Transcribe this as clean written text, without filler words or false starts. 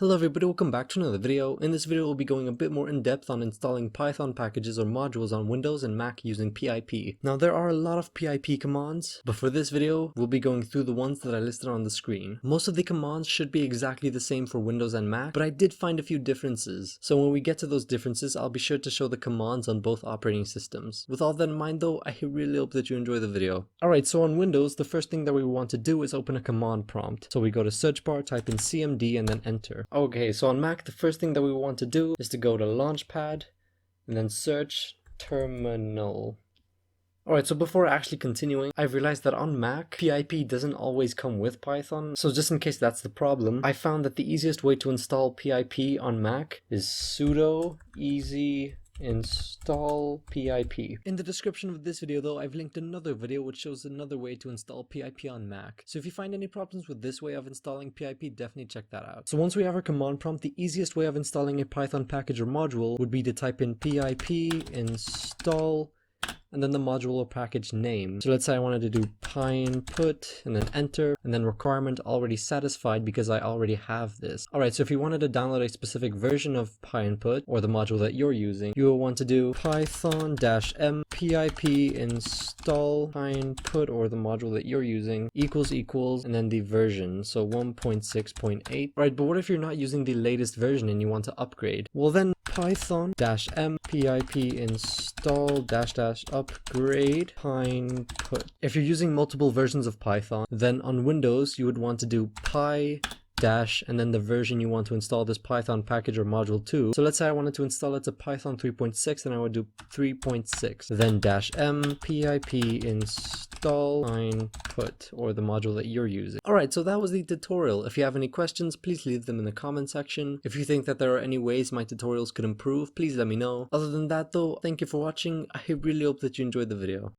Hello everybody, welcome back to another video. In this video we'll be going a bit more in depth on installing Python packages or modules on Windows and Mac using pip. Now there are a lot of pip commands, but for this video we'll be going through the ones that I listed on the screen. Most of the commands should be exactly the same for Windows and Mac, but I did find a few differences. So when we get to those differences, I'll be sure to show the commands on both operating systems. With all that in mind though, I really hope that you enjoy the video. Alright, so on Windows, the first thing that we want to do is open a command prompt. So we go to search bar, type in cmd and then enter. Okay, so on Mac, the first thing that we want to do is to go to Launchpad and then search terminal. Alright, so before actually continuing, I've realized that on Mac, pip doesn't always come with Python. So just in case that's the problem, I found that the easiest way to install pip on Mac is sudo easy install pip. In the description of this video though, I've linked another video which shows another way to install pip on Mac. So if you find any problems with this way of installing pip, definitely check that out. So once we have our command prompt, the easiest way of installing a Python package or module would be to type in pip install and then the module or package name. So let's say I wanted to do pyinput and then enter and then requirement already satisfied because I already have this. Alright, so if you wanted to download a specific version of pyinput or the module that you're using, you will want to do python-m pip install pyinput or the module that you're using equals and then the version, so 1.6.8. Right, but what if you're not using the latest version and you want to upgrade? Well then python-m pip install upgrade pyinput. If you're using multiple versions of Python, then on Windows you would want to do py dash and then the version you want to install this Python package or module to. So let's say I wanted to install it to Python 3.6, then I would do 3.6, then -m pip install pyinput or the module that you're using. Alright, so that was the tutorial. If you have any questions, please leave them in the comment section. If you think that there are any ways my tutorials could improve, please let me know. Other than that though, thank you for watching. I really hope that you enjoyed the video.